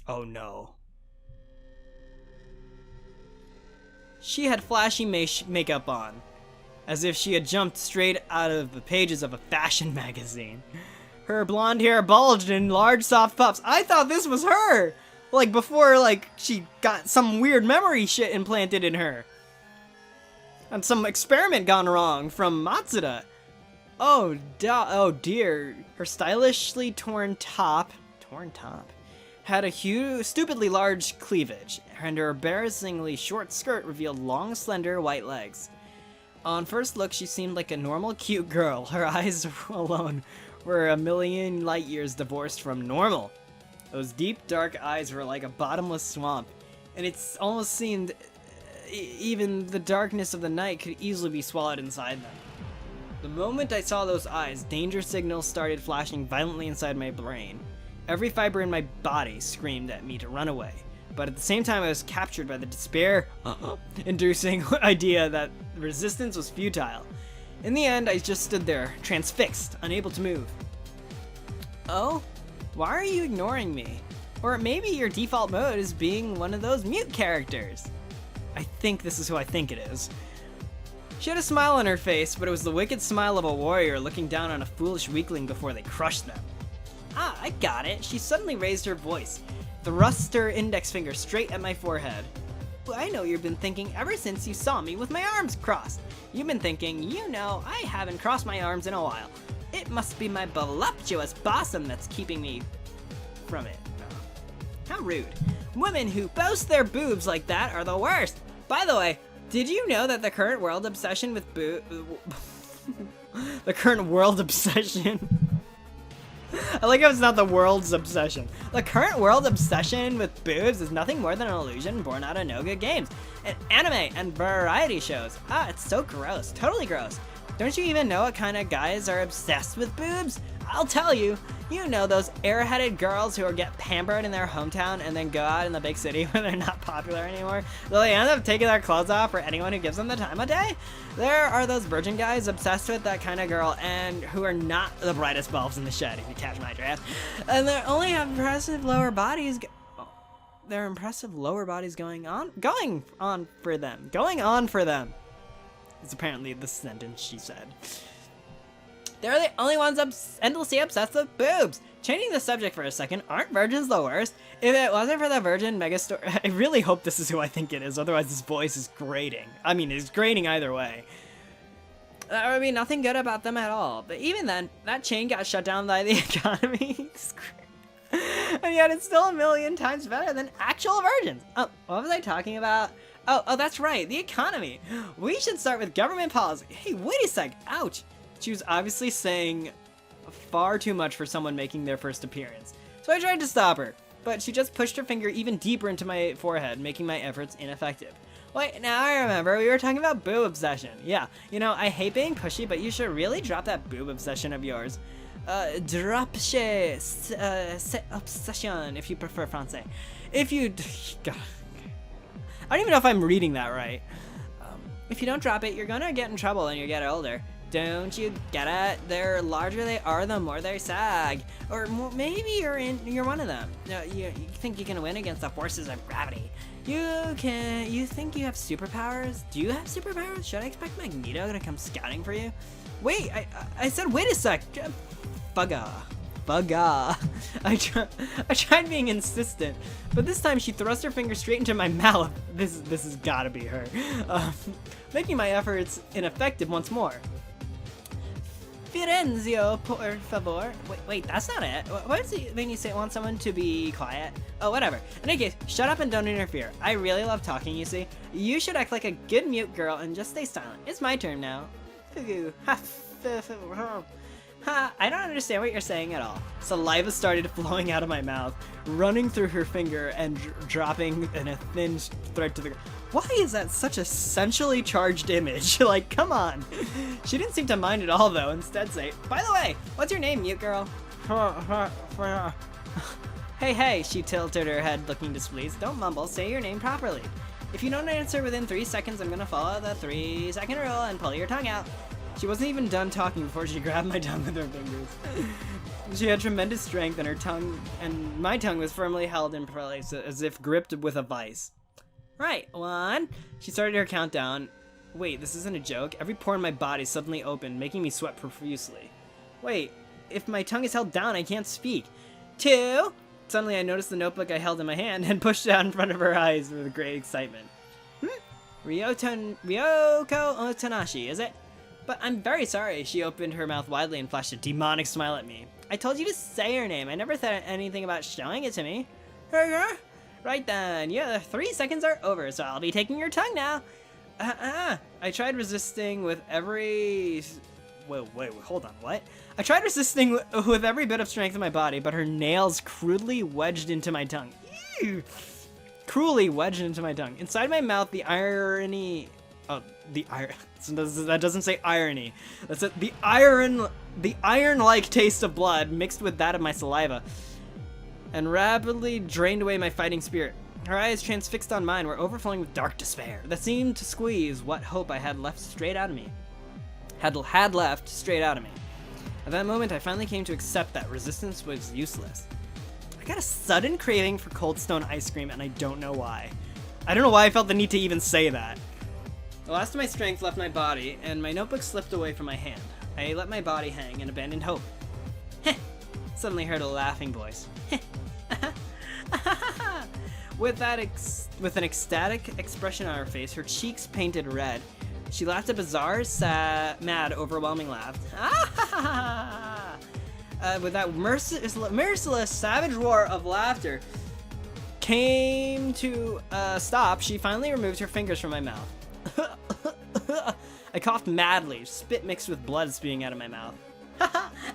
Oh no. She had flashy makeup on, as if she had jumped straight out of the pages of a fashion magazine. Her blonde hair bulged in large soft puffs. I thought this was her! Like, before, like, she got some weird memory shit implanted in her. And some experiment gone wrong from Matsuda. Oh dear. Her stylishly torn top had a stupidly large cleavage, and her embarrassingly short skirt revealed long, slender, white legs. On first look, she seemed like a normal, cute girl. Her eyes alone were a million light years divorced from normal. Those deep, dark eyes were like a bottomless swamp, and it almost seemed even the darkness of the night could easily be swallowed inside them. The moment I saw those eyes, danger signals started flashing violently inside my brain. Every fiber in my body screamed at me to run away, but at the same time I was captured by the despair-inducing idea that resistance was futile. In the end, I just stood there, transfixed, unable to move. Oh? Why are you ignoring me? Or maybe your default mode is being one of those mute characters. I think this is who I think it is. She had a smile on her face, but it was the wicked smile of a warrior looking down on a foolish weakling before they crushed them. Ah, I got it. She suddenly raised her voice, thrust her index finger straight at my forehead. Well, I know you've been thinking ever since you saw me with my arms crossed. You've been thinking, I haven't crossed my arms in a while. It must be my voluptuous bosom that's keeping me from it. How rude. Women who boast their boobs like that are the worst. By the way, did you know that the current world obsession with the current world obsession... I like how it's not the world's obsession. The current world obsession with boobs is nothing more than an illusion born out of no good games, and anime, and variety shows. Ah, it's so gross. Totally gross. Don't you even know what kind of guys are obsessed with boobs? I'll tell you. You know those airheaded girls who get pampered in their hometown and then go out in the big city where they're not popular anymore? So they end up taking their clothes off for anyone who gives them the time of day? There are those virgin guys obsessed with that kind of girl and who are not the brightest bulbs in the shed, if you catch my drift. And they only have impressive lower bodies. Their impressive lower bodies going on for them. Is apparently the sentence she said. They're the only ones endlessly obsessed with boobs. Changing the subject for a second, aren't virgins the worst? If it wasn't for the virgin megastore, I really hope this is who I think it is, otherwise this voice is grating. I mean, it's grating either way. There would be nothing good about them at all. But even then, that chain got shut down by the economy. And yet it's still a million times better than actual virgins. Oh, what was I talking about? Oh, that's right, the economy. We should start with government policy. Hey, wait a sec, ouch. She was obviously saying far too much for someone making their first appearance. So I tried to stop her, but she just pushed her finger even deeper into my forehead, making my efforts ineffective. Wait, now I remember, we were talking about boob obsession. Yeah, I hate being pushy, but you should really drop that boob obsession of yours. Obsession, if you prefer Francais. If you... God. I don't even know if I'm reading that right. If you don't drop it, you're gonna get in trouble when you get older. Don't you get it? The larger they are, the more they sag. Or maybe you're one of them. No, you think you can win against the forces of gravity. You think you have superpowers? Do you have superpowers? Should I expect Magneto to come scouting for you? Wait, I said wait a sec. Bugga. I tried being insistent, but this time she thrust her finger straight into my mouth. This has gotta be her. Making my efforts ineffective once more. Firenzio, por favor. Wait, that's not it. What does it mean you want someone to be quiet? Oh, whatever. In any case, shut up and don't interfere. I really love talking, you see. You should act like a good mute girl and just stay silent. It's my turn now. I don't understand what you're saying at all. Saliva started flowing out of my mouth, running through her finger and dropping in a thin thread to the ground. Why is that such a sensually charged image? Like, come on. She didn't seem to mind at all, though. Instead say, by the way, what's your name, mute girl? Hey, she tilted her head looking displeased. Don't mumble, say your name properly. If you don't answer within 3 seconds, I'm gonna follow the 3-second rule and pull your tongue out. She wasn't even done talking before she grabbed my tongue with her fingers. She had tremendous strength, and her tongue, and my tongue was firmly held in place, as if gripped with a vice. Right, 1. She started her countdown. Wait, this isn't a joke? Every pore in my body suddenly opened, making me sweat profusely. Wait, if my tongue is held down, I can't speak. 2. Suddenly, I noticed the notebook I held in my hand and pushed it out in front of her eyes with great excitement. Ryoko Otanashi, is it? But I'm very sorry. She opened her mouth widely and flashed a demonic smile at me. I told you to say her name. I never said anything about showing it to me. Right then. Yeah, 3 seconds are over, so I'll be taking your tongue now. I tried resisting with every... Wait, hold on, what? I tried resisting with every bit of strength in my body, but her nails crudely wedged into my tongue. Ew! Cruelly wedged into my tongue. Inside my mouth, the irony... Oh, that doesn't say irony. That's it. The iron-like taste of blood mixed with that of my saliva, and rapidly drained away my fighting spirit. Her eyes, transfixed on mine, were overflowing with dark despair that seemed to squeeze what hope I had left straight out of me. Had left straight out of me. At that moment, I finally came to accept that resistance was useless. I got a sudden craving for Cold Stone ice cream, and I don't know why. I don't know why I felt the need to even say that. The last of my strength left my body, and my notebook slipped away from my hand. I let my body hang and abandoned hope. Heh! Suddenly heard a laughing voice. Heh! With an ecstatic expression on her face, her cheeks painted red, she laughed a bizarre, mad, overwhelming laugh. With that merciless, savage roar of laughter came to a stop, she finally removed her fingers from my mouth. I coughed madly, spit mixed with blood spewing out of my mouth.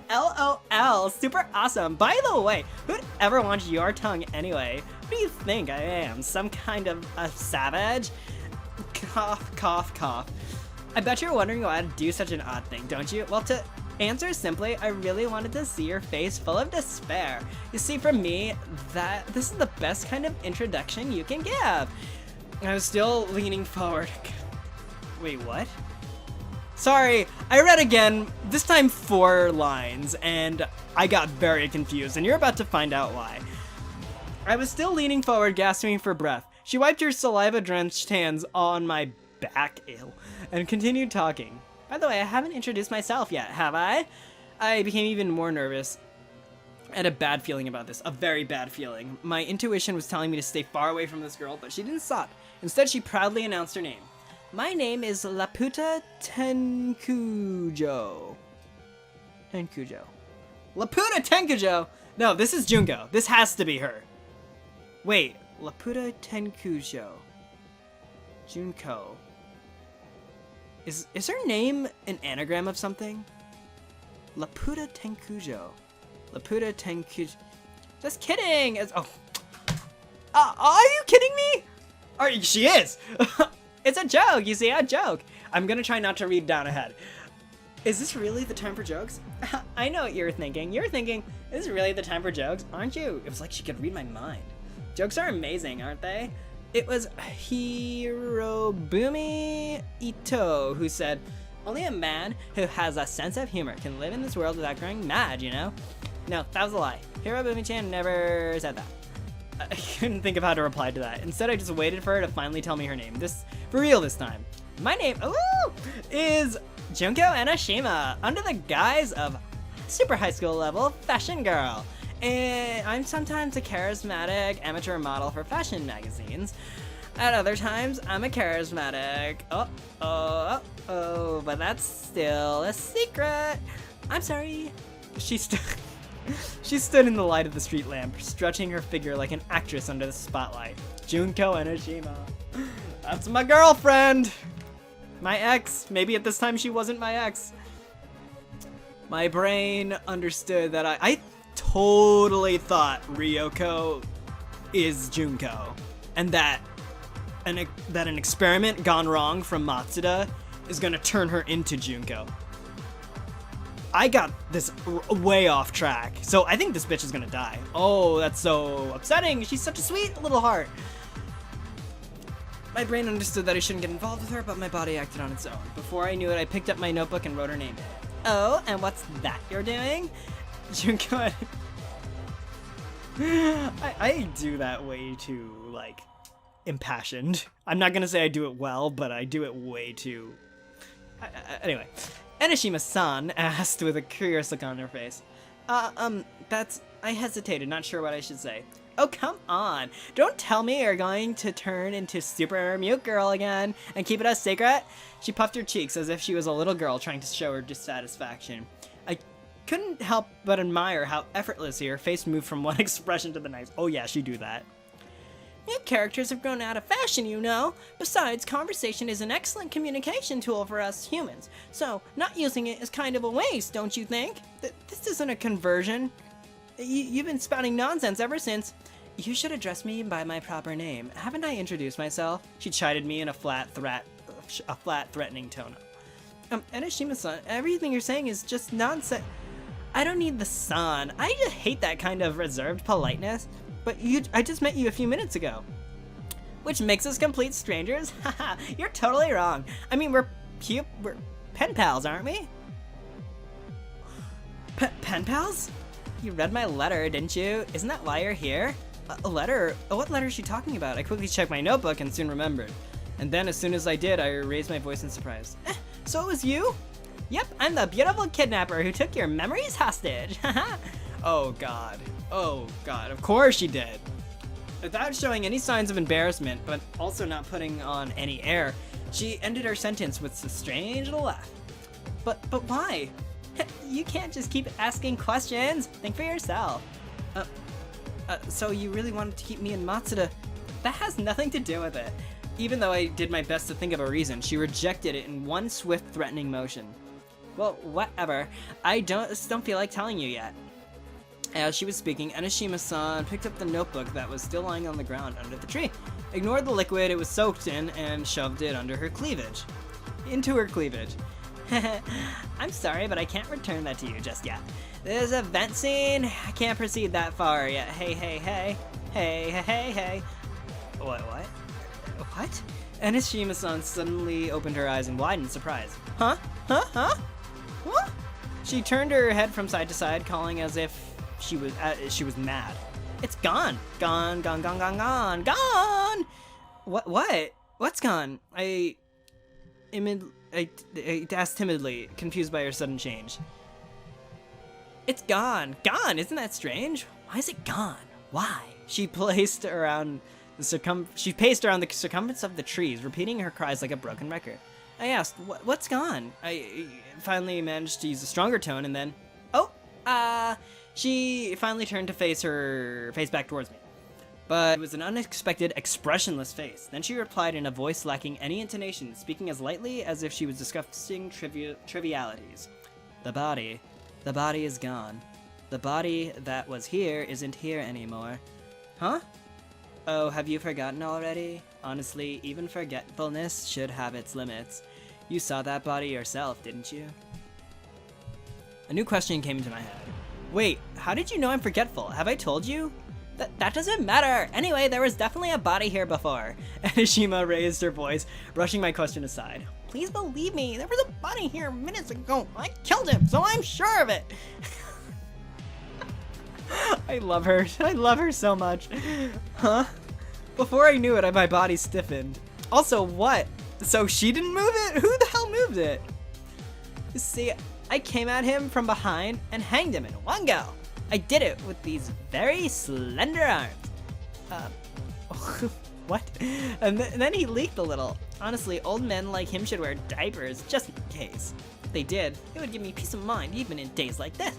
LOL, super awesome. By the way, who'd ever want your tongue anyway? Who do you think I am? Some kind of a savage? Cough, cough, cough. I bet you're wondering why I'd do such an odd thing, don't you? Well, to answer simply, I really wanted to see your face full of despair. You see, for me, this is the best kind of introduction you can give. I was still leaning forward. Wait, what? Sorry, I read again, this time 4 lines, and I got very confused, and you're about to find out why. I was still leaning forward, gasping for breath. She wiped her saliva-drenched hands on my back, and continued talking. By the way, I haven't introduced myself yet, have I? I became even more nervous. I had a bad feeling about this, a very bad feeling. My intuition was telling me to stay far away from this girl, but she didn't stop. Instead, she proudly announced her name. My name is Laputa Tenkujo. Laputa Tenkujo? No, this is Junko. This has to be her. Wait, Laputa Tenkujo. Junko. Is her name an anagram of something? Laputa Tenkujo. Laputa Tenkujo. Just kidding! Are you kidding me? She is! It's a joke, you see, a joke. I'm gonna try not to read down ahead. Is this really the time for jokes? I know what you're thinking. You're thinking, is this really the time for jokes? Aren't you? It was like she could read my mind. Jokes are amazing, aren't they? It was Hirobumi Ito who said, only a man who has a sense of humor can live in this world without going mad, you know? No, that was a lie. Hirobumi-chan never said that. I couldn't think of how to reply to that. Instead, I just waited for her to finally tell me her name. For real this time. My name, is Junko Enoshima, under the guise of super high school level fashion girl. And I'm sometimes a charismatic amateur model for fashion magazines. At other times, I'm a charismatic, but that's still a secret. I'm sorry. She stood in the light of the street lamp, stretching her figure like an actress under the spotlight. Junko Enoshima. That's my girlfriend! My ex. Maybe at this time she wasn't my ex. My brain understood that I totally thought Ryoko is Junko. And that an experiment gone wrong from Matsuda is gonna turn her into Junko. I got this way off track, so I think this bitch is gonna die. Oh, that's so upsetting. She's such a sweet little heart. My brain understood that I shouldn't get involved with her, but my body acted on its own. Before I knew it, I picked up my notebook and wrote her name in it. Oh, and what's that you're doing? Junko. I do that way too, like, impassioned. I'm not gonna say I do it well, but I do it way too... Anyway. Enishima-san asked with a curious look on her face. I hesitated, not sure what I should say. Oh, come on. Don't tell me you're going to turn into super mute girl again and keep it a secret. She puffed her cheeks as if she was a little girl trying to show her dissatisfaction. I couldn't help but admire how effortlessly her face moved from one expression to the next. Oh yeah, she do that. New characters have grown out of fashion, you know. Besides, conversation is an excellent communication tool for us humans. So, not using it is kind of a waste, don't you think? This isn't a conversion. You've been spouting nonsense ever since. You should address me by my proper name. Haven't I introduced myself? She chided me in a flat, threatening tone. Enishima-san, everything you're saying is just nonsense. I don't need the san. I just hate that kind of reserved politeness. But I just met you a few minutes ago. Which makes us complete strangers? Haha, you're totally wrong. I mean, we're pen pals, aren't we? Pen pals? You read my letter, didn't you? Isn't that why you're here? A letter? What letter is she talking about? I quickly checked my notebook and soon remembered. And then as soon as I did, I raised my voice in surprise. So it was you? Yep, I'm the beautiful kidnapper who took your memories hostage. Oh god. Oh god, of course she did. Without showing any signs of embarrassment, but also not putting on any air, she ended her sentence with a strange little laugh. But why? You can't just keep asking questions. Think for yourself. So you really wanted to keep me and Matsuda? That has nothing to do with it. Even though I did my best to think of a reason, she rejected it in one swift, threatening motion. Well, whatever. I just don't feel like telling you yet. As she was speaking, Enishima-san picked up the notebook that was still lying on the ground under the tree, ignored the liquid it was soaked in, and shoved it under her cleavage. Into her cleavage. I'm sorry, but I can't return that to you just yet. There's a vent scene. I can't proceed that far yet. Hey. What? Enishima-san suddenly opened her eyes in widened surprise. Huh? What? She turned her head from side to side, calling as if she was mad. It's gone. Gone. What? What's gone? I asked timidly, confused by her sudden change. It's gone. Gone. Isn't that strange? Why is it gone? Why? She paced around the circumference of the trees, repeating her cries like a broken record. I asked, what's gone? I finally managed to use a stronger tone, and then, she finally turned to face back towards me. But it was an unexpected, expressionless face. Then she replied in a voice lacking any intonation, speaking as lightly as if she was discussing trivialities. The body is gone. The body that was here isn't here anymore. Huh? Oh, have you forgotten already? Honestly, even forgetfulness should have its limits. You saw that body yourself, didn't you? A new question came into my head. Wait, how did you know I'm forgetful? Have I told you? That doesn't matter! Anyway, there was definitely a body here before. Enishima raised her voice, brushing my question aside. Please believe me, there was a body here minutes ago. I killed him, so I'm sure of it! I love her. I love her so much. Huh? Before I knew it, my body stiffened. Also, what? So she didn't move it? Who the hell moved it? You see, I came at him from behind and hanged him in one go. I did it with these very slender arms. What? And then he leaked a little. Honestly, old men like him should wear diapers just in case. If they did, it would give me peace of mind even in days like this.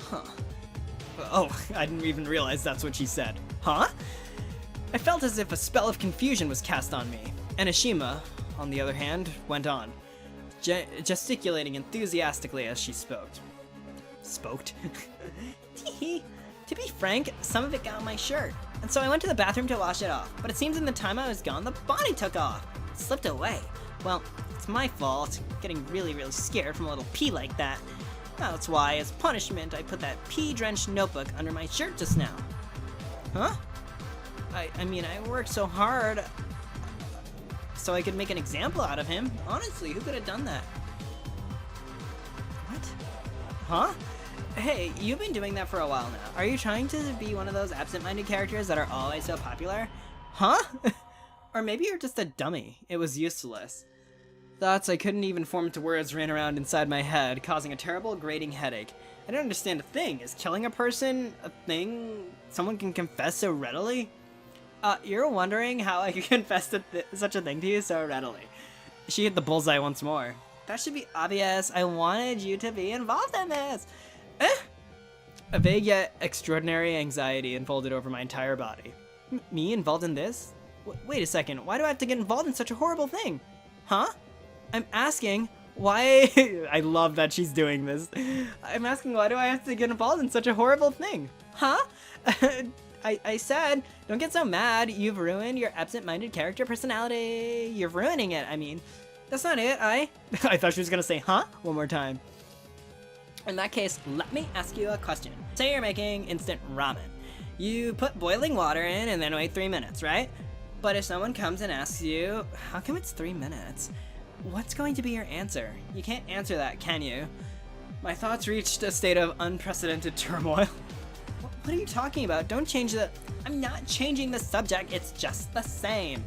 Huh. Oh, I didn't even realize that's what she said. Huh? I felt as if a spell of confusion was cast on me. Enishima, on the other hand, went on, gesticulating enthusiastically as she spoke. Tee-hee. To be frank, some of it got on my shirt, and so I went to the bathroom to wash it off, but it seems in the time I was gone, the body took off. It slipped away. Well, it's my fault, getting really scared from a little pee like that. That's why, as punishment, I put that pee-drenched notebook under my shirt just now. Huh? I mean, I worked so hard so I could make an example out of him. Honestly, who could have done that? What? Huh? Hey, you've been doing that for a while now. Are you trying to be one of those absent-minded characters that are always so popular? Huh? Or maybe you're just a dummy. It was useless. Thoughts I couldn't even form into words ran around inside my head, causing a terrible grating headache. I don't understand a thing. Is killing a person a thing someone can confess so readily? You're wondering how I could confess to such a thing to you so readily. She hit the bullseye once more. That should be obvious. I wanted you to be involved in this. A vague yet extraordinary anxiety unfolded over my entire body. Me involved in this? Wait a second. Why do I have to get involved in such a horrible thing? Huh? I'm asking why... I love that she's doing this. I'm asking why do I have to get involved in such a horrible thing? Huh? I said, don't get so mad. You've ruined your absent-minded character personality. You're ruining it, I mean. That's not it, I thought she was gonna say, huh? One more time. In that case, let me ask you a question. Say you're making instant ramen. You put boiling water in and then wait 3 minutes, right? But if someone comes and asks you, how come it's 3 minutes? What's going to be your answer? You can't answer that, can you? My thoughts reached a state of unprecedented turmoil. What are you talking about? Don't change the... I'm not changing the subject, it's just the same.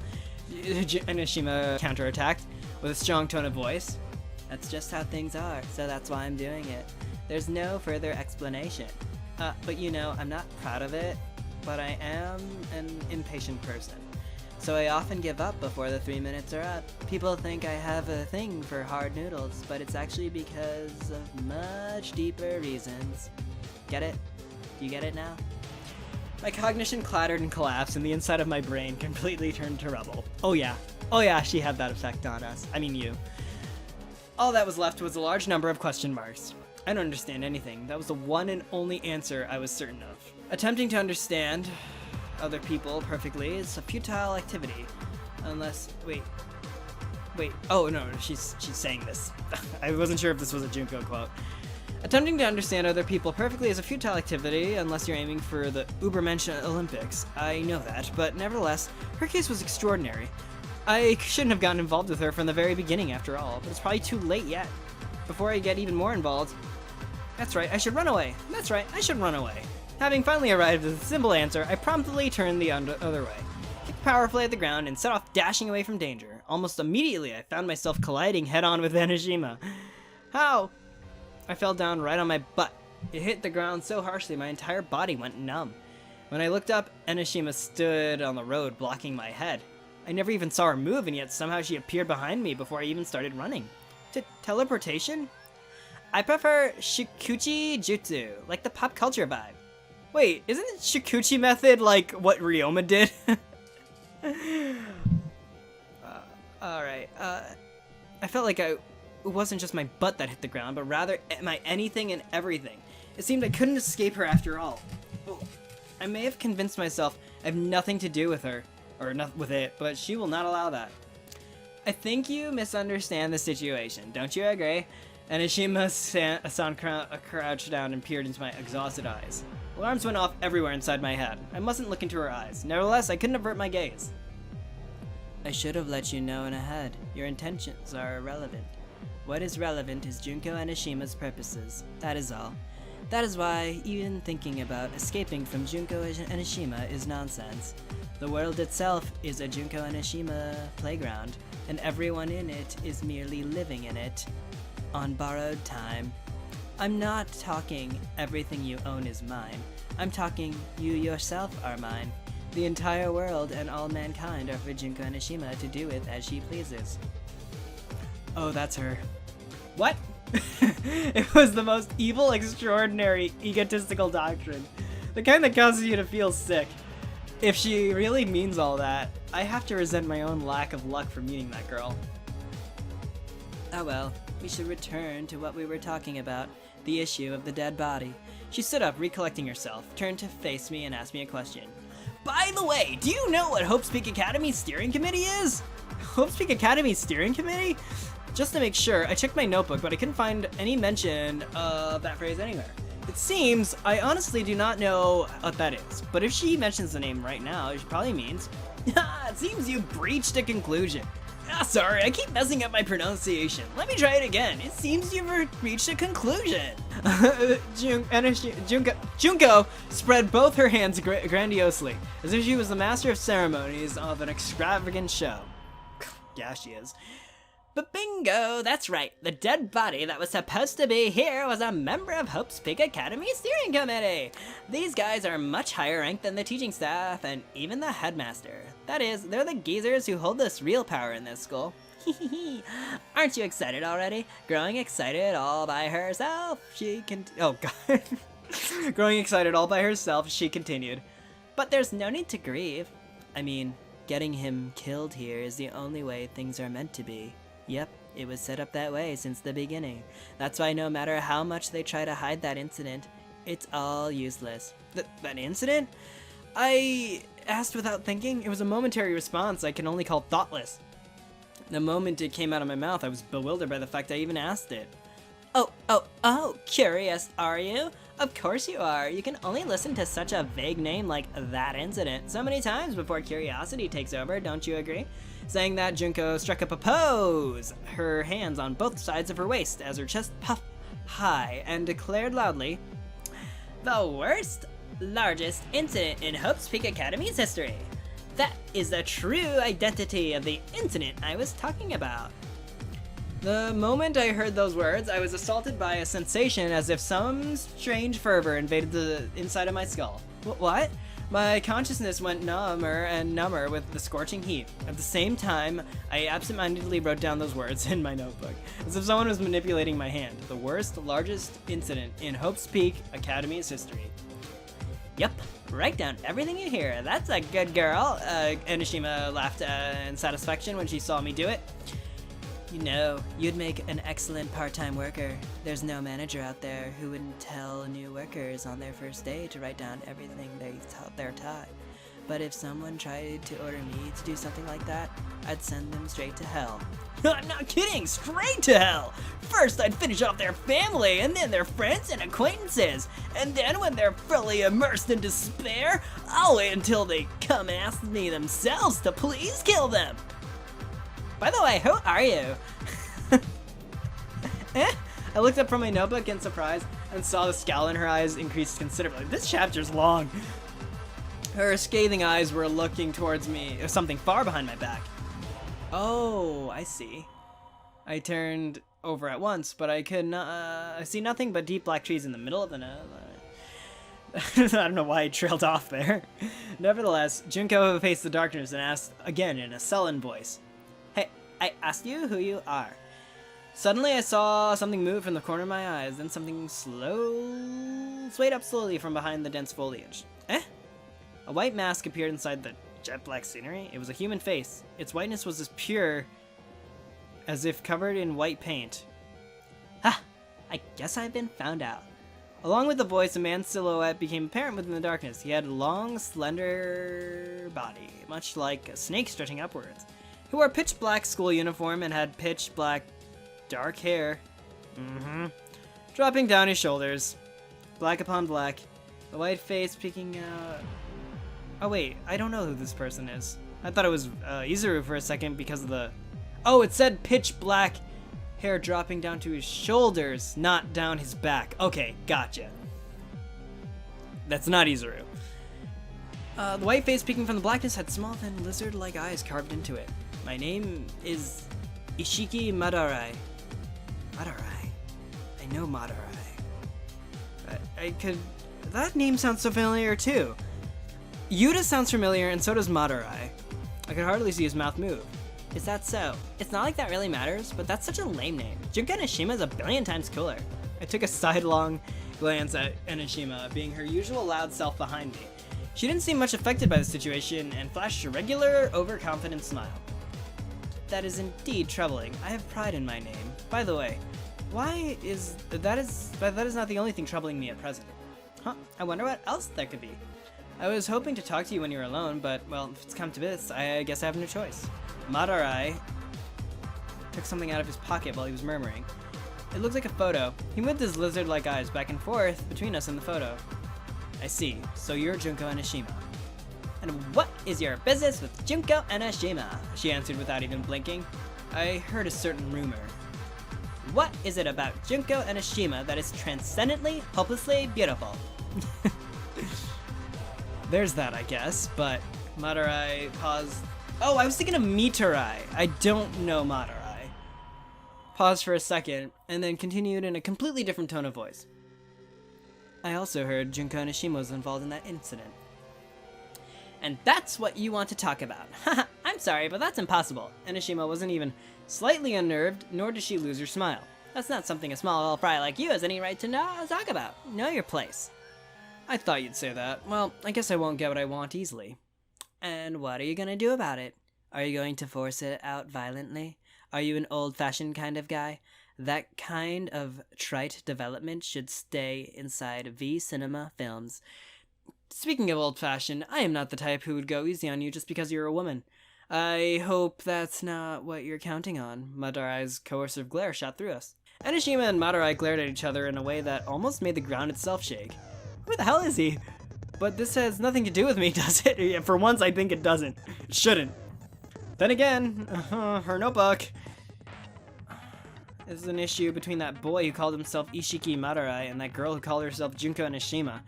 Anishima counterattacked with a strong tone of voice. That's just how things are, so that's why I'm doing it. There's no further explanation. But you know, I'm not proud of it, but I am an impatient person. So I often give up before the 3 minutes are up. People think I have a thing for hard noodles, but it's actually because of much deeper reasons. Get it? Do you get it now? My cognition clattered and collapsed, and the inside of my brain completely turned to rubble. Oh yeah, she had that effect on us. I mean you. All that was left was a large number of question marks. I don't understand anything. That was the one and only answer I was certain of. Attempting to understand other people perfectly is a futile activity. Unless... Wait. Oh, no, she's saying this. I wasn't sure if this was a Junko quote. Attempting to understand other people perfectly is a futile activity unless you're aiming for the Ubermensch Olympics. I know that, but nevertheless, her case was extraordinary. I shouldn't have gotten involved with her from the very beginning after all, but it's probably too late yet. Before I get even more involved... That's right, I should run away. That's right, I should run away. Having finally arrived at a simple answer, I promptly turned the other way, kicked powerfully at the ground, and set off dashing away from danger. Almost immediately, I found myself colliding head-on with Anishima. How? I fell down right on my butt. It hit the ground so harshly my entire body went numb. When I looked up, Anishima stood on the road blocking my head. I never even saw her move, and yet somehow she appeared behind me before I even started running. Teleportation? I prefer Shikuchi Jutsu, like the pop culture vibe. Wait, isn't Shikuchi method like what Ryoma did? Alright, I felt like it wasn't just my butt that hit the ground, but rather my anything and everything. It seemed I couldn't escape her after all. I may have convinced myself I have nothing to do with her, or not with it, but she will not allow that. I think you misunderstand the situation, don't you agree? Anishima-san crouched down and peered into my exhausted eyes. Alarms went off everywhere inside my head. I mustn't look into her eyes. Nevertheless, I couldn't avert my gaze. I should have let you know in ahead. Your intentions are irrelevant. What is relevant is Junko Anishima's purposes. That is all. That is why even thinking about escaping from Junko Anishima is nonsense. The world itself is a Junko Anishima playground, and everyone in it is merely living in it on borrowed time. I'm not talking everything you own is mine. I'm talking you yourself are mine. The entire world and all mankind are for Junko Anishima to do with as she pleases. Oh, that's her. What? It was the most evil, extraordinary, egotistical doctrine. The kind that causes you to feel sick. If she really means all that, I have to resent my own lack of luck for meeting that girl. Oh well, we should return to what we were talking about, the issue of the dead body. She stood up, recollecting herself, turned to face me and asked me a question. By the way, do you know what Hope's Peak Academy's steering committee is? Hope's Peak Academy's steering committee? Just to make sure, I checked my notebook, but I couldn't find any mention of that phrase anywhere. It seems I honestly do not know what that is, but if she mentions the name right now, she probably means, it seems you breached a conclusion. Sorry, I keep messing up my pronunciation. Let me try it again. It seems you've reached a conclusion. Junko spread both her hands grandiosely, as if she was the master of ceremonies of an extravagant show. Yeah, she is. But bingo, that's right. The dead body that was supposed to be here was a member of Hope's Peak Academy Steering Committee. These guys are much higher ranked than the teaching staff and even the headmaster. That is, they're the geezers who hold this real power in this school. Aren't you excited already? Growing excited all by herself, oh god. Growing excited all by herself, she continued. But there's no need to grieve. I mean, getting him killed here is the only way things are meant to be. Yep, it was set up that way since the beginning. That's why no matter how much they try to hide that incident, it's all useless. That incident? I asked without thinking. It was a momentary response I can only call thoughtless. The moment it came out of my mouth, I was bewildered by the fact I even asked it. Oh, curious, are you? Of course you are. You can only listen to such a vague name like that incident so many times before curiosity takes over, don't you agree? Saying that, Junko struck up a pose, her hands on both sides of her waist as her chest puffed high, and declared loudly, "The worst, largest incident in Hope's Peak Academy's history. That is the true identity of the incident I was talking about." The moment I heard those words, I was assaulted by a sensation as if some strange fervor invaded the inside of my skull. What? My consciousness went number and number with the scorching heat. At the same time, I absentmindedly wrote down those words in my notebook, as if someone was manipulating my hand. The worst, largest incident in Hope's Peak Academy's history. Yep, write down everything you hear. That's a good girl. Enoshima laughed in satisfaction when she saw me do it. You know, you'd make an excellent part-time worker. There's no manager out there who wouldn't tell new workers on their first day to write down everything they're taught. But if someone tried to order me to do something like that, I'd send them straight to hell. I'm not kidding, straight to hell! First I'd finish off their family, and then their friends and acquaintances. And then when they're fully immersed in despair, I'll wait until they come ask me themselves to please kill them. By the way, who are you? I looked up from my notebook in surprise and saw the scowl in her eyes increased considerably. This chapter's long. Her scathing eyes were looking towards me, or something far behind my back. Oh, I see. I turned over at once, but I could not. I see nothing but deep black trees in the middle of the night. I don't know why I trailed off there. Nevertheless, Junko faced the darkness and asked again in a sullen voice. Hey, I asked you who you are. Suddenly I saw something move from the corner of my eyes, then something swayed up slowly from behind the dense foliage. A white mask appeared inside the jet black scenery. It was a human face. Its whiteness was as pure as if covered in white paint. Ha! I guess I've been found out. Along with the voice, a man's silhouette became apparent within the darkness. He had a long, slender body, much like a snake stretching upwards. He wore a pitch black school uniform and had pitch black dark hair. Dropping down his shoulders. Black upon black. The white face peeking out. Oh wait, I don't know who this person is. I thought it was Izuru for a second because of the... Oh, it said pitch black hair dropping down to his shoulders, not down his back. Okay, gotcha. That's not Izuru. The white face peeking from the blackness had small, thin, lizard-like eyes carved into it. My name is Ishiki Madarai. Madarai? I know Madarai. I could... That name sounds so familiar, too. Yuta sounds familiar, and so does Madarai. I could hardly see his mouth move. Is that so? It's not like that really matters, but that's such a lame name. Junko Enoshima is a billion times cooler. I took a sidelong glance at Enoshima, being her usual loud self behind me. She didn't seem much affected by the situation, and flashed a regular, overconfident smile. That is indeed troubling. I have pride in my name. By the way, that is not the only thing troubling me at present. Huh, I wonder what else that could be. I was hoping to talk to you when you were alone, but, well, if it's come to this, I guess I have no choice. Madarai took something out of his pocket while he was murmuring. It looked like a photo. He moved his lizard-like eyes back and forth between us in the photo. I see. So you're Junko Enoshima. And what is your business with Junko Enoshima? She answered without even blinking. I heard a certain rumor. What is it about Junko and Ashima that is transcendently, hopelessly beautiful? There's that, I guess, but Madurai paused. Oh, I was thinking of Mitarai. I don't know Madurai. Paused for a second, and then continued in a completely different tone of voice. I also heard Junko and Ashima was involved in that incident. And that's what you want to talk about. Haha, I'm sorry, but that's impossible. And Ashima wasn't even slightly unnerved, nor did she lose her smile. That's not something a small little fry like you has any right to talk about. Know your place. I thought you'd say that. Well, I guess I won't get what I want easily. And what are you gonna do about it? Are you going to force it out violently? Are you an old-fashioned kind of guy? That kind of trite development should stay inside V Cinema films. Speaking of old-fashioned, I am not the type who would go easy on you just because you're a woman. I hope that's not what you're counting on. Madurai's coercive glare shot through us. Enoshima and Madurai glared at each other in a way that almost made the ground itself shake. Who the hell is he? But this has nothing to do with me, does it? Yeah, for once, I think it doesn't. It shouldn't. Then again, her notebook. This is an issue between that boy who called himself Ishiki Madurai and that girl who called herself Junko Enoshima.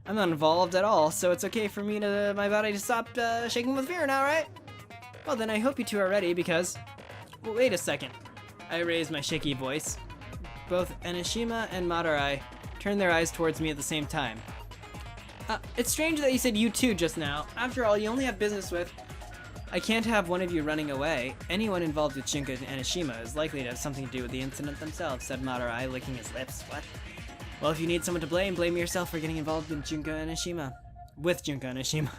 I'm not involved at all, so it's okay for my body to stop shaking with fear now, right? Well, then I hope you two are ready because... Well, wait a second. I raised my shaky voice. Both Enoshima and Madurai turned their eyes towards me at the same time. It's strange that you said you two just now. After all, you only have business with... I can't have one of you running away. Anyone involved with Junko and Enoshima is likely to have something to do with the incident themselves, said Madurai, licking his lips. What? Well, if you need someone to blame yourself for getting involved in Junko and Enoshima. With Junko and Enoshima.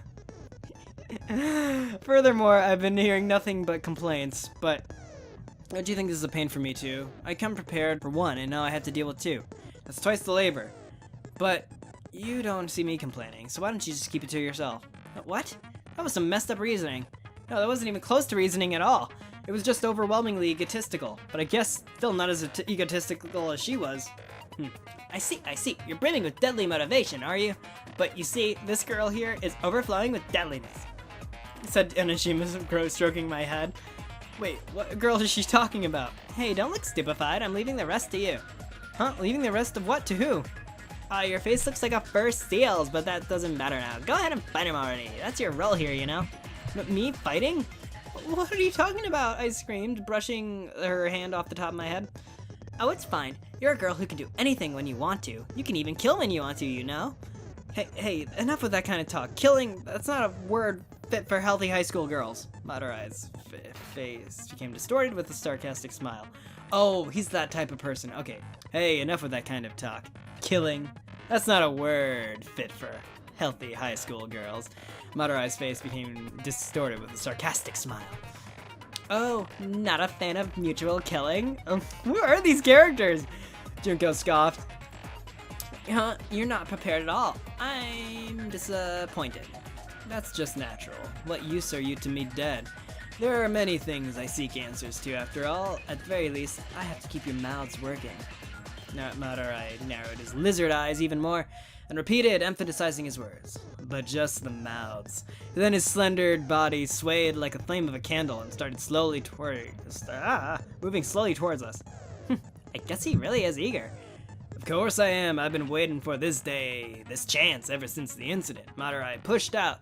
Furthermore, I've been hearing nothing but complaints, but... What do you think this is a pain for me too? I come prepared for one, and now I have to deal with two. That's twice the labor. But you don't see me complaining, so why don't you just keep it to yourself? What? That was some messed up reasoning. No, that wasn't even close to reasoning at all. It was just overwhelmingly egotistical, but I guess still not as egotistical as she was. I see. You're brimming with deadly motivation, are you? But you see, this girl here is overflowing with deadliness, said Enoshima, stroking my head. Wait, what girl is she talking about? Hey, don't look stupefied. I'm leaving the rest to you. Huh? Leaving the rest of what to who? Your face looks like a fur seal's, but that doesn't matter now. Go ahead and fight him already. That's your role here, you know? But me fighting? What are you talking about? I screamed, brushing her hand off the top of my head. Oh, it's fine. You're a girl who can do anything when you want to. You can even kill when you want to, you know? Hey, enough with that kind of talk. Killing, that's not a word fit for healthy high school girls. Madurai's face became distorted with a sarcastic smile. Oh, he's that type of person. Okay. Hey, enough with that kind of talk. Killing, that's not a word fit for healthy high school girls. Madurai's face became distorted with a sarcastic smile. Oh, not a fan of mutual killing? Who are these characters? Junko scoffed. You're not prepared at all. I'm disappointed. That's just natural. What use are you to me dead? There are many things I seek answers to after all. At the very least, I have to keep your mouths working. Madurai narrowed his lizard eyes even more and repeated, emphasizing his words. But just the mouths. Then his slender body swayed like a flame of a candle and started moving slowly towards us. I guess he really is eager. Of course I am. I've been waiting for this day, this chance, ever since the incident. Madurai pushed out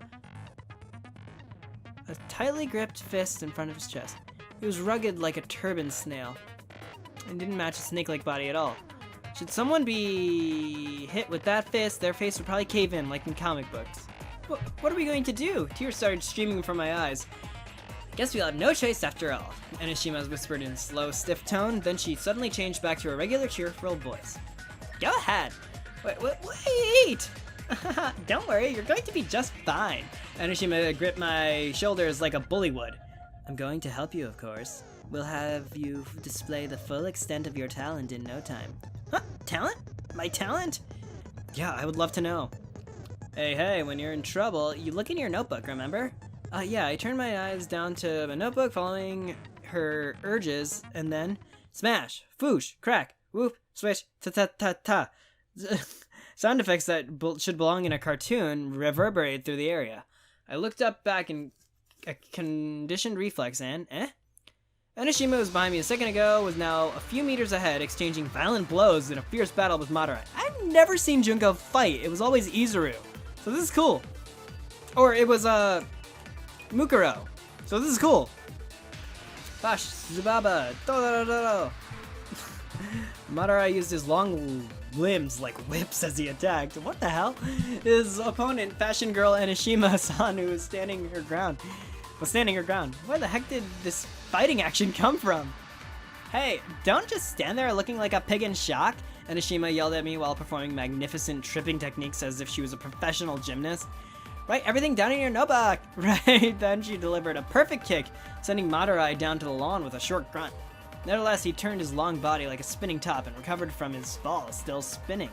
a tightly gripped fist in front of his chest. He was rugged like a turban snail and didn't match a snake-like body at all. Should someone be hit with that fist, their face would probably cave in like in comic books. What are we going to do? Tears started streaming from my eyes. Guess we'll have no choice after all, Enoshima whispered in a slow, stiff tone, then she suddenly changed back to her regular, cheerful voice. Go ahead. Wait! Don't worry, you're going to be just fine. Enoshima gripped my shoulders like a bully would. I'm going to help you, of course. We'll have you display the full extent of your talent in no time. Huh? Talent? My talent? Yeah, I would love to know. Hey, when you're in trouble, you look in your notebook, remember? Yeah, I turned my eyes down to my notebook following her urges, and then smash, foosh, crack, whoop, switch, ta-ta-ta-ta. Sound effects that should belong in a cartoon reverberated through the area. I looked up back in a conditioned reflex and, Enoshima, who was behind me a second ago, was now a few meters ahead, exchanging violent blows in a fierce battle with Madarai. I've never seen Junko fight. It was always Izuru. So this is cool. Or it was, Mukuro. So this is cool. Bash, Zubaba, Dododoro. Madarai used his long limbs like whips as he attacked. What the hell? His opponent, fashion girl Enoshima-san, who was standing her ground. Where the heck did this fighting action come from? Hey, don't just stand there looking like a pig in shock. Enoshima yelled at me while performing magnificent tripping techniques as if she was a professional gymnast. Write everything down in your notebook. Right then she delivered a perfect kick, sending Madarai down to the lawn with a short grunt. Nevertheless, he turned his long body like a spinning top and recovered from his fall, still spinning,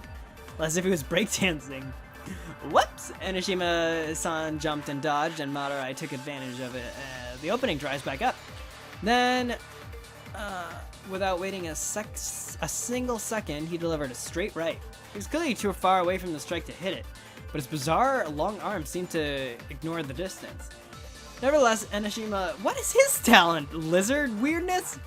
as if he was breakdancing. Whoops! Enoshima-san jumped and dodged, and Madarai took advantage of it. The opening dries back up. Then, without waiting a single second, he delivered a straight right. He was clearly too far away from the strike to hit it, but his bizarre long arms seemed to ignore the distance. Nevertheless, Enoshima, what is his talent? Lizard weirdness?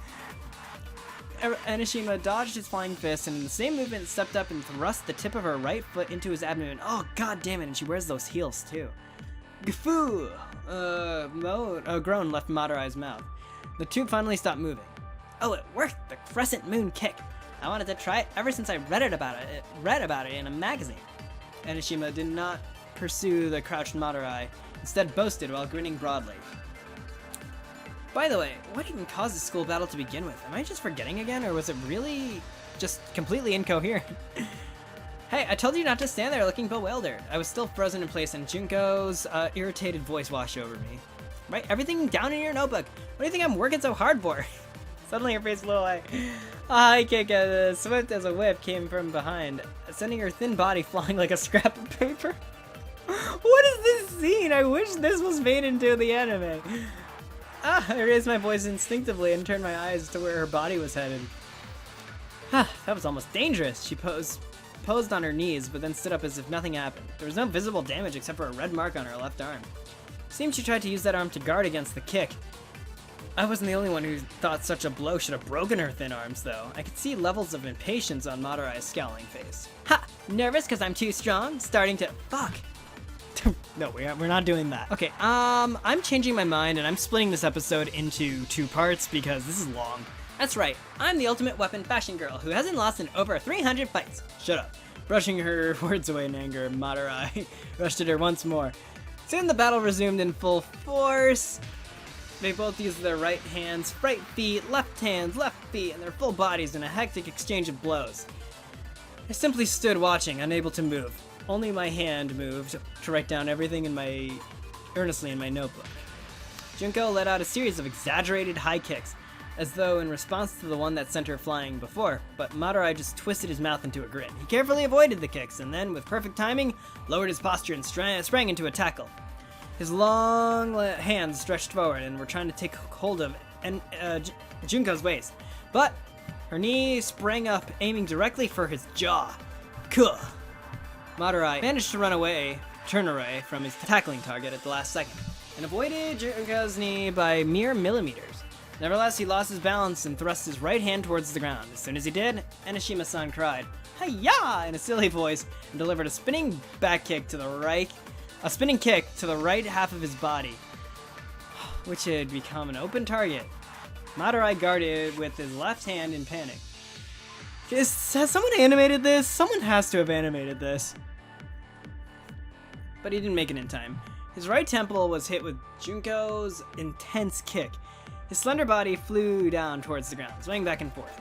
Enoshima dodged his flying fist and in the same movement stepped up and thrust the tip of her right foot into his abdomen. Oh, god damn it, and she wears those heels too. Gafoo! A groan left Madarai's mouth. The tube finally stopped moving. Oh, it worked! The crescent moon kick! I wanted to try it ever since I read about it in a magazine. Enoshima did not pursue the crouched Madarai, instead boasted while grinning broadly. By the way, what even caused the school battle to begin with? Am I just forgetting again, or was it really just completely incoherent? Hey, I told you not to stand there looking bewildered. I was still frozen in place and Junko's irritated voice washed over me. Write everything down in your notebook. What do you think I'm working so hard for? Suddenly her face blew away. A high kick as swift as a whip came from behind, sending her thin body flying like a scrap of paper. What is this scene? I wish this was made into the anime. I raised my voice instinctively and turned my eyes to where her body was headed. That was almost dangerous. She posed on her knees, but then stood up as if nothing happened. There was no visible damage except for a red mark on her left arm. It seemed she tried to use that arm to guard against the kick. I wasn't the only one who thought such a blow should have broken her thin arms, though. I could see levels of impatience on Madarai's scowling face. Ha! Nervous because I'm too strong? Starting to... Fuck! No, we're not doing that. Okay, I'm changing my mind and I'm splitting this episode into 2 parts because this is long. That's right, I'm the ultimate weapon fashion girl who hasn't lost in over 300 fights. Shut up. Brushing her words away in anger, Madarai rushed at her once more. Soon the battle resumed in full force. They both used their right hands, left hands, left feet, and their full bodies in a hectic exchange of blows. I simply stood watching, unable to move. Only my hand moved to write down everything earnestly in my notebook. Junko let out a series of exaggerated high kicks, as though in response to the one that sent her flying before, but Madarai just twisted his mouth into a grin. He carefully avoided the kicks, and then, with perfect timing, lowered his posture and sprang into a tackle. His long hands stretched forward and were trying to take hold of Junko's waist, but her knee sprang up, aiming directly for his jaw. Kuh! Madarai managed to turn away from his tackling target at the last second, and avoided Junko's knee by mere millimeters. Nevertheless, he lost his balance and thrust his right hand towards the ground. As soon as he did, Enoshima-san cried, "Hi-ya!" in a silly voice, and delivered a spinning kick to the right half of his body, which had become an open target. Madarai guarded with his left hand in panic. Has someone animated this? Someone has to have animated this. But he didn't make it in time. His right temple was hit with Junko's intense kick. His slender body flew down towards the ground, swaying back and forth.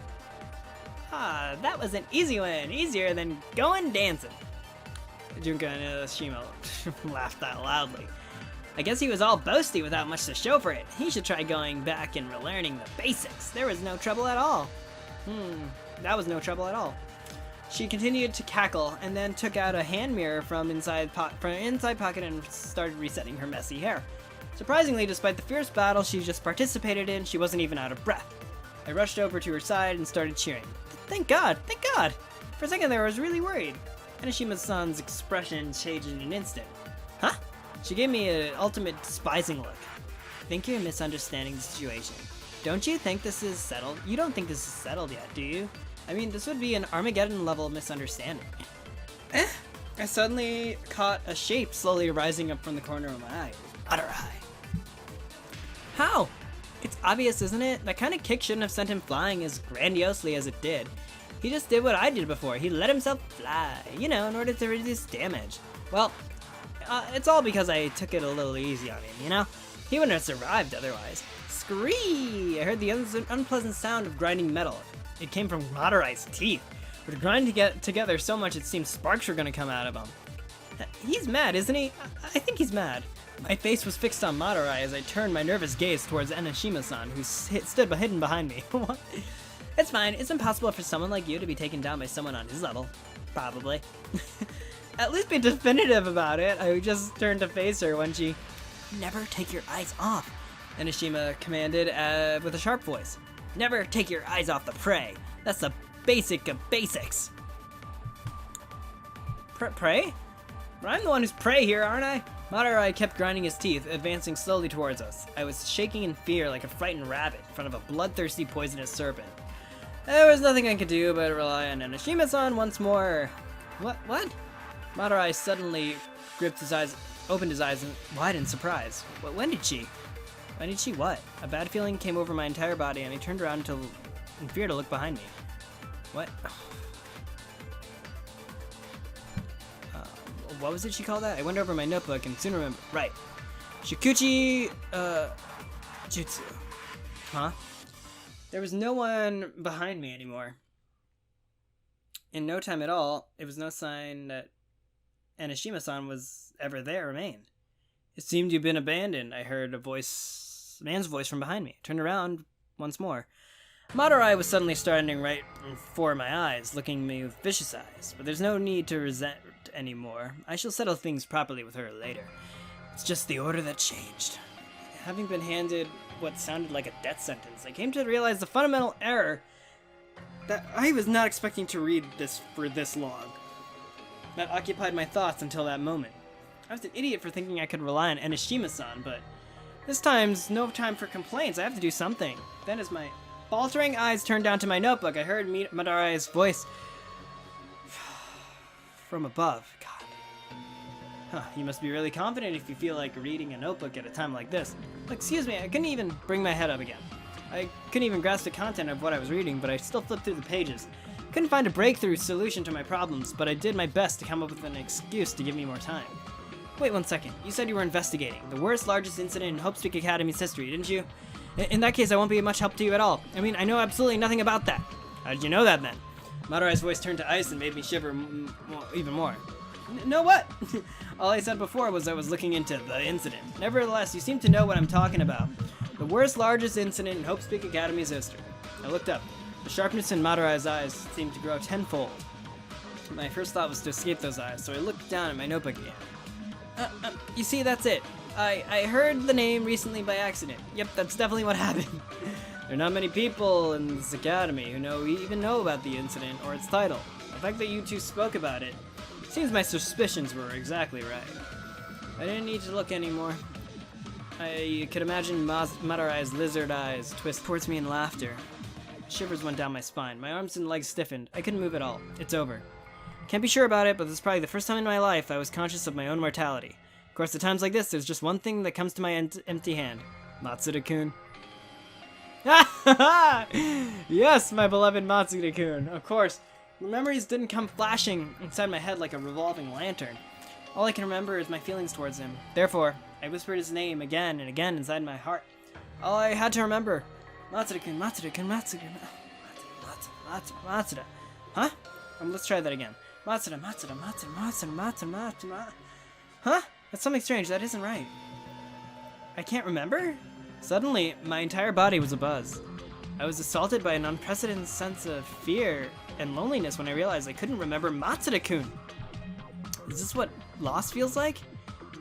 That was an easy one. Easier than going dancing. Junko and Enoshima laughed out loudly. I guess he was all boasty without much to show for it. He should try going back and relearning the basics. There was no trouble at all. That was no trouble at all. She continued to cackle and then took out a hand mirror from inside pocket and started resetting her messy hair. Surprisingly, despite the fierce battle she just participated in, she wasn't even out of breath. I rushed over to her side and started cheering. Thank God! Thank God! For a second there, I was really worried. Enoshima-san's expression changed in an instant. Huh? She gave me an ultimate despising look. I think you're misunderstanding the situation. Don't you think this is settled? You don't think this is settled yet, do you? I mean, this would be an Armageddon-level misunderstanding. I suddenly caught a shape slowly rising up from the corner of my eye. Other eye. How? It's obvious, isn't it? That kind of kick shouldn't have sent him flying as grandiosely as it did. He just did what I did before. He let himself fly, you know, in order to reduce damage. Well, it's all because I took it a little easy on him, you know? He wouldn't have survived otherwise. Scree! I heard the unpleasant sound of grinding metal. It came from Madarai's teeth, which grind together so much it seemed sparks were gonna come out of him. He's mad, isn't he? I think he's mad. My face was fixed on Madarai as I turned my nervous gaze towards Enoshima-san, who stood hidden behind me. What? It's fine. It's impossible for someone like you to be taken down by someone on his level. Probably. At least be definitive about it. I just turned to face her when she... Never take your eyes off, Enoshima commanded with a sharp voice. Never take your eyes off the prey. That's the basic of basics. Prey? But I'm the one who's prey here, aren't I? Madarai kept grinding his teeth, advancing slowly towards us. I was shaking in fear like a frightened rabbit in front of a bloodthirsty poisonous serpent. There was nothing I could do but rely on Enoshima-san once more. What? Madarai suddenly opened his eyes wide in surprise. When did she? When did she what? A bad feeling came over my entire body and I turned around in fear to look behind me. What? What was it she called that? I went over my notebook and soon remembered. Right. Shikuchi, Jutsu. Huh? There was no one behind me anymore. In no time at all, it was no sign that Enoshima-san was ever there remained. It seemed you'd been abandoned. I heard a man's voice from behind me. I turned around once more. Madarai was suddenly standing right before my eyes, looking at me with vicious eyes. But there's no need to resent anymore. I shall settle things properly with her later. It's just the order that changed. Having been handed what sounded like a death sentence, I came to realize the fundamental error that I was not expecting to read this for this long. That occupied my thoughts until that moment. I was an idiot for thinking I could rely on Enoshima-san, but this time's no time for complaints. I have to do something. Then as my faltering eyes turned down to my notebook, I heard Madarai's voice from above. God. Huh, you must be really confident if you feel like reading a notebook at a time like this. Excuse me, I couldn't even bring my head up again. I couldn't even grasp the content of what I was reading, but I still flipped through the pages. Couldn't find a breakthrough solution to my problems, but I did my best to come up with an excuse to give me more time. Wait 1 second. You said you were investigating the worst, largest incident in Hope Street Academy's history, didn't you? In that case, I won't be much help to you at all. I mean, I know absolutely nothing about that. How did you know that then? Madarai's voice turned to ice and made me shiver even more. No what? All I said before was I was looking into the incident. Nevertheless, you seem to know what I'm talking about. The worst, largest incident in Hope Speak Academy's history. I looked up. The sharpness in Madarai's eyes seemed to grow tenfold. My first thought was to escape those eyes, so I looked down at my notebook again. You see, that's it. I heard the name recently by accident. Yep, that's definitely what happened. There are not many people in this academy who even know about the incident or its title. The fact that you two spoke about it seems my suspicions were exactly right. I didn't need to look anymore. I could imagine Madarai's lizard eyes twist towards me in laughter. Shivers went down my spine. My arms and legs stiffened. I couldn't move at all. It's over. Can't be sure about it, but this is probably the first time in my life I was conscious of my own mortality. Of course, at times like this, there's just one thing that comes to my empty hand. Matsuda-kun. Yes, my beloved Matsuda-kun. Of course, the memories didn't come flashing inside my head like a revolving lantern. All I can remember is my feelings towards him. Therefore, I whispered his name again and again inside my heart. All I had to remember. Matsuda-kun, Matsuda-kun, Matsuda-kun, Matsuda. Huh? Let's try that again. Matsuda, Matsuda, Matsuda, Matsuda, Matsuda, Matsuda. Huh? That's something strange. That isn't right. I can't remember? Suddenly, my entire body was abuzz. I was assaulted by an unprecedented sense of fear and loneliness when I realized I couldn't remember Matsuda-kun. Is this what loss feels like?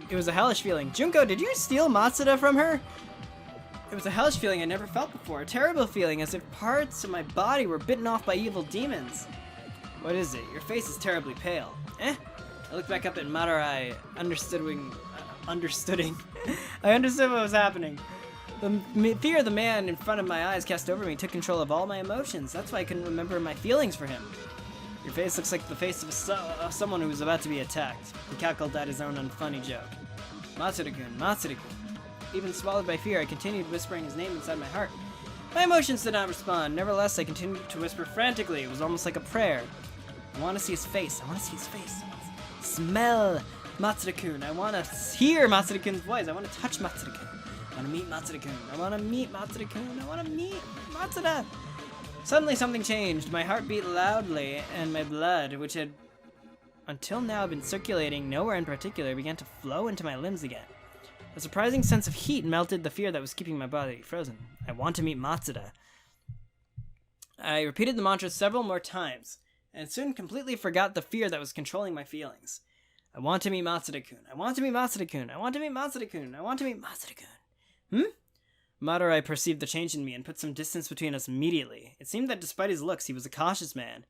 It was a hellish feeling. Junko, did you steal Matsuda from her? It was a hellish feeling I never felt before. A terrible feeling, as if parts of my body were bitten off by evil demons. What is it? Your face is terribly pale. I looked back up at Madarai, I understood what was happening. The fear of the man in front of my eyes cast over me took control of all my emotions. That's why I couldn't remember my feelings for him. Your face looks like the face of someone who was about to be attacked. He cackled at his own unfunny joke. Matsura-kun, Matsura-kun. Even swallowed by fear, I continued whispering his name inside my heart. My emotions did not respond. Nevertheless, I continued to whisper frantically. It was almost like a prayer. I want to see his face. I want to see his face. Smell Matsura-kun. I want to hear Matsura-kun's voice. I want to touch Matsura-kun. I want to meet Matsura-kun. I want to meet Matsura-kun. I want to meet Matsura. Suddenly something changed. My heart beat loudly, and my blood, which had until now been circulating nowhere in particular, began to flow into my limbs again. A surprising sense of heat melted the fear that was keeping my body frozen. I want to meet Matsura. I repeated the mantra several more times, and soon completely forgot the fear that was controlling my feelings. I want to meet Matsura-kun. I want to meet Matsura-kun. I want to meet Matsura-kun. I want to meet Matsura-kun. Matsura perceived the change in me and put some distance between us immediately. It seemed that despite his looks, he was a cautious man,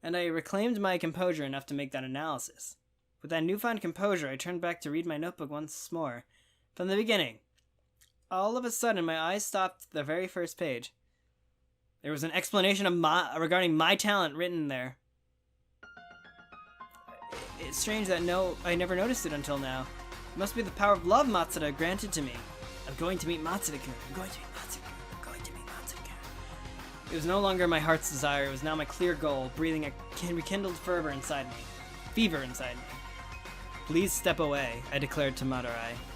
and I reclaimed my composure enough to make that analysis. With that newfound composure, I turned back to read my notebook once more. From the beginning. All of a sudden, my eyes stopped at the very first page. There was an explanation of regarding my talent written there. It's strange that I never noticed it until now. It must be the power of love Matsura granted to me. I'm going to meet Matsura-kun. I'm going to meet Matsura-kun. I'm going to meet Matsura-kun. It was no longer my heart's desire. It was now my clear goal, breathing a rekindled fever inside me. Please step away, I declared to Matsura,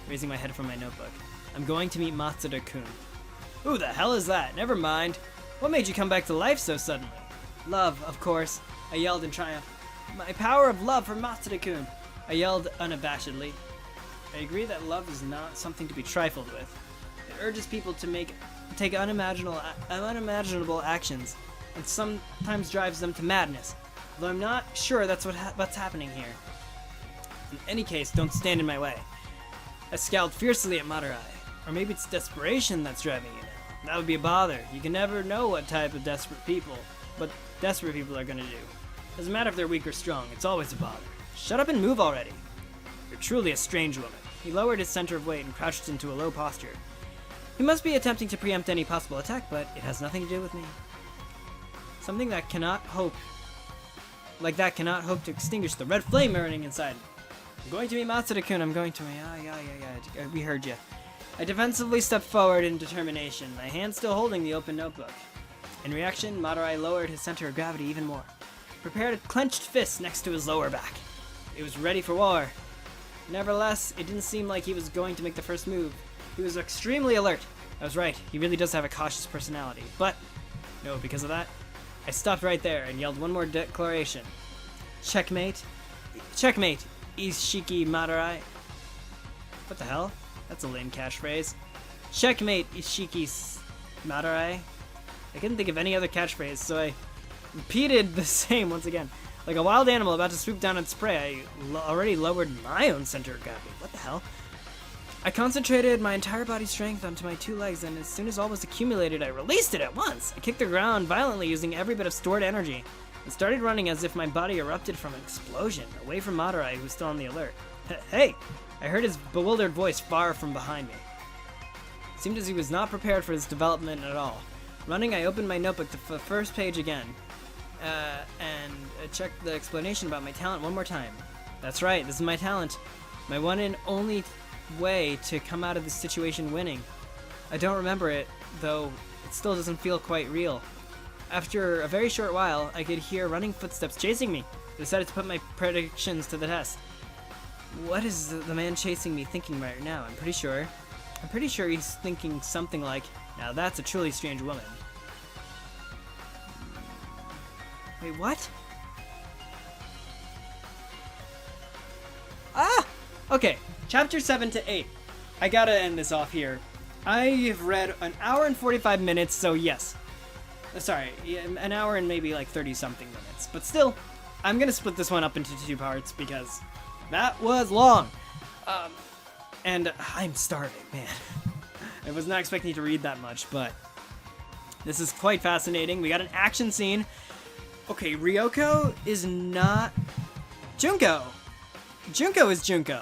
raising my head from my notebook. I'm going to meet Matsura-kun. Who the hell is that? Never mind. What made you come back to life so suddenly? Love, of course, I yelled in triumph. My power of love for Matsura-kun, I yelled unabashedly. I agree that love is not something to be trifled with. It urges people to take unimaginable actions, and sometimes drives them to madness, though I'm not sure that's what's happening here. In any case, don't stand in my way. I scowled fiercely at Matsura. Or maybe it's desperation that's driving you now. That would be a bother. You can never know what type of desperate people are gonna do. Doesn't matter if they're weak or strong, it's always a bother. Shut up and move already. You're truly a strange woman. He lowered his center of weight and crouched into a low posture. He must be attempting to preempt any possible attack, but it has nothing to do with me. Something that cannot hope to extinguish the red flame burning inside me. I'm going to meet Matsura-kun. I'm going to... Yeah. We heard you. I defensively stepped forward in determination, my hand still holding the open notebook. In reaction, Matsura lowered his center of gravity even more. Prepared a clenched fist next to his lower back. He was ready for war. Nevertheless, it didn't seem like he was going to make the first move. He was extremely alert. I was right. He really does have a cautious personality. But, no, because of that, I stopped right there and yelled one more declaration. Checkmate. Checkmate. Ishiki Matsura. What the hell? That's a lame catchphrase. Checkmate, Ishiki Matsura. I couldn't think of any other catchphrase, so I repeated the same once again. Like a wild animal about to swoop down and spray, I already lowered my own center of gravity. What the hell? I concentrated my entire body strength onto my two legs, and as soon as all was accumulated, I released it at once. I kicked the ground violently using every bit of stored energy, and started running as if my body erupted from an explosion, away from Matsura, who was still on the alert. Hey! I heard his bewildered voice far from behind me. It seemed as he was not prepared for this development at all. Running, I opened my notebook to the first page again, and checked the explanation about my talent one more time. That's right, this is my talent. My one and only way to come out of this situation winning. I don't remember it, though it still doesn't feel quite real. After a very short while, I could hear running footsteps chasing me. I decided to put my predictions to the test. What is the man chasing me thinking right now? I'm pretty sure he's thinking something like, now that's a truly strange woman. Wait, what? Ah! Okay, chapter 7 to 8. I gotta end this off here. I've read an hour and 45 minutes, so yes. Sorry, an hour and maybe like 30-something minutes. But still, I'm gonna split this one up into 2 parts because that was long. And I'm starving, man. I was not expecting to read that much, but this is quite fascinating. We got an action scene. Okay, Ryoko is not Junko. Junko is Junko.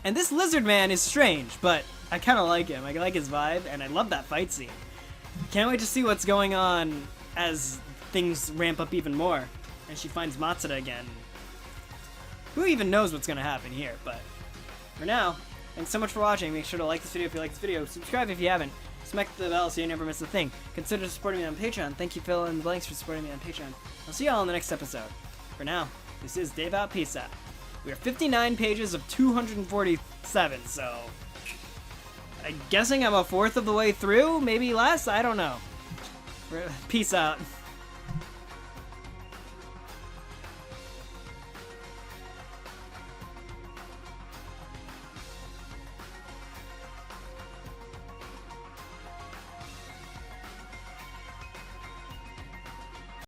And this lizard man is strange, but I kind of like him. I like his vibe, and I love that fight scene. Can't wait to see what's going on as things ramp up even more. And she finds Matsuda again. Who even knows what's going to happen here, but for now, thanks so much for watching. Make sure to like this video if you like this video. Subscribe if you haven't. Smack the bell so you never miss a thing. Consider supporting me on Patreon. Thank you, Phil in the blanks, for supporting me on Patreon. I'll see y'all in the next episode. For now, this is Dave out. Peace out. We are 59 pages of 247, so I'm guessing I'm a fourth of the way through, maybe less. I don't know. Peace out.